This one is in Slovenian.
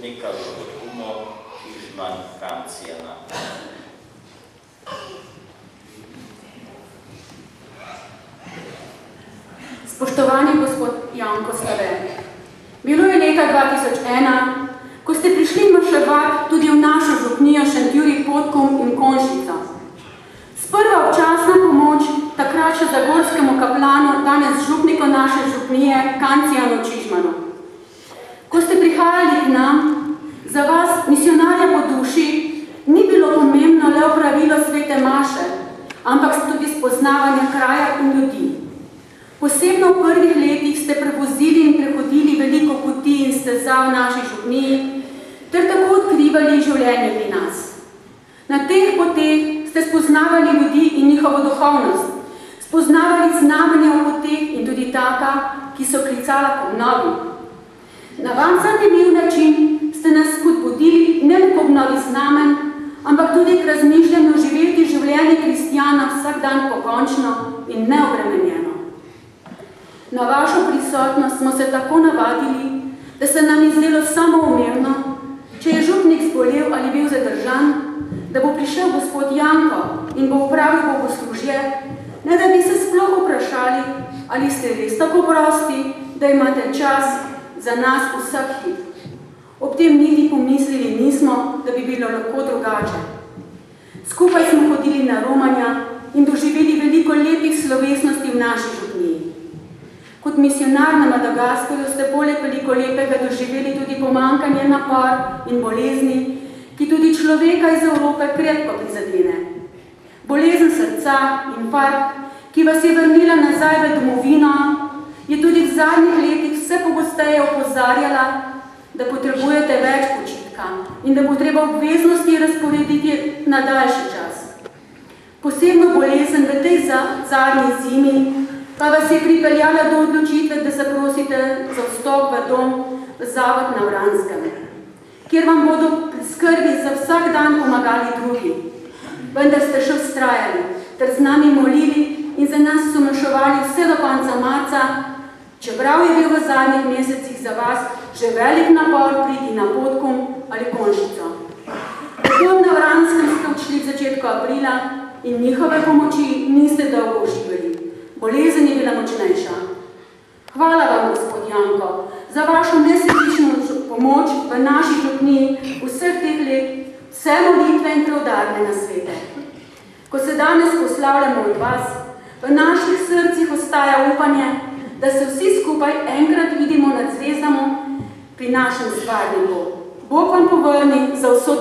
župnika Kumo Kižman Kancijana. Spoštovani gospod Janko Slave, bilo je leta 2001, ko ste prišli marševati tudi v našo župnijo Šentjurij Podkom in Konjščico. Sprva občasna pomoč takrat še zagorskemu kaplanu, danes župniku naše župnije Kancijanu Čižmanu. Ko ste prihajali k nam, za vas, misionarja po duši, ni bilo pomembno le opravilo svete maše, ampak tudi spoznavanje kraja in ljudi. Posebno v prvih letih ste prevozili in prehodili veliko poti in steza v naši župniji, ter tako odkrivali življenje pri nas. Na teh poteh ste spoznavali ljudi in njihovo duhovnost, spoznavali znamenja v poteh in tudi taka, ki so klicala k obnovi. Na vam zanimiv način ste nas spodbudili ne le k obnovi znamen, ampak tudi k razmišljanju živeti življenje kristjana vsak dan pokončno in neobremenjeno. Na vašo prisotnost smo se tako navadili, da se nam je zdelo samoumevno, če je župnik zbolel ali bil zadržan, da bo prišel gospod Janko in bo upravil bogoslužje, ne da bi se sploh vprašali, ali ste res tako prosti, da imate čas za nas vsak hip. Ob tem niti pomislili nismo, da bi bilo lahko drugače. Skupaj smo hodili na romanja in doživeli veliko lepih slovesnosti v naši župniji. Kot misionar na Madagaskarju ste poleg veliko lepega doživeli tudi pomankanje napor in bolezni, ki tudi človeka iz Evrope krepko prizadene. Bolezen srca, infarkt, ki vas je vrnila nazaj v domovino, je tudi v zadnjih letih vse pogosteje opozarjala, da potrebujete več počitka in da bo treba obveznosti razporediti na daljši čas. Posebno bolezen v tej zadnji zimi pa vas je pripeljala do odločitve, da zaprosite za vstop v dom v Zavod na Vranskem, kjer vam bodo pri skrbi za vsak dan pomagali drugi. Vendar ste še vztrajali, ter z nami molili in za nas somašovali vse do konca marca, čeprav je bil v zadnjih mesecih za vas že velik napor priti na Podkom ali Konjščico. V dom na Vranskem ste odšli v začetku aprila in njihove pomoči niste dolgo uživali. Bolezen je bila močnejša. Hvala vam, gospod Janko, za vašo nesebično pomoč v naši župniji vseh teh let, vse molitve in preudarne nasvete. Ko se danes poslavljamo od vas, v naših srcih ostaja upanje, da se vsi skupaj enkrat vidimo nad zvezdami pri našem stvarniku. Bog vam povrni za vso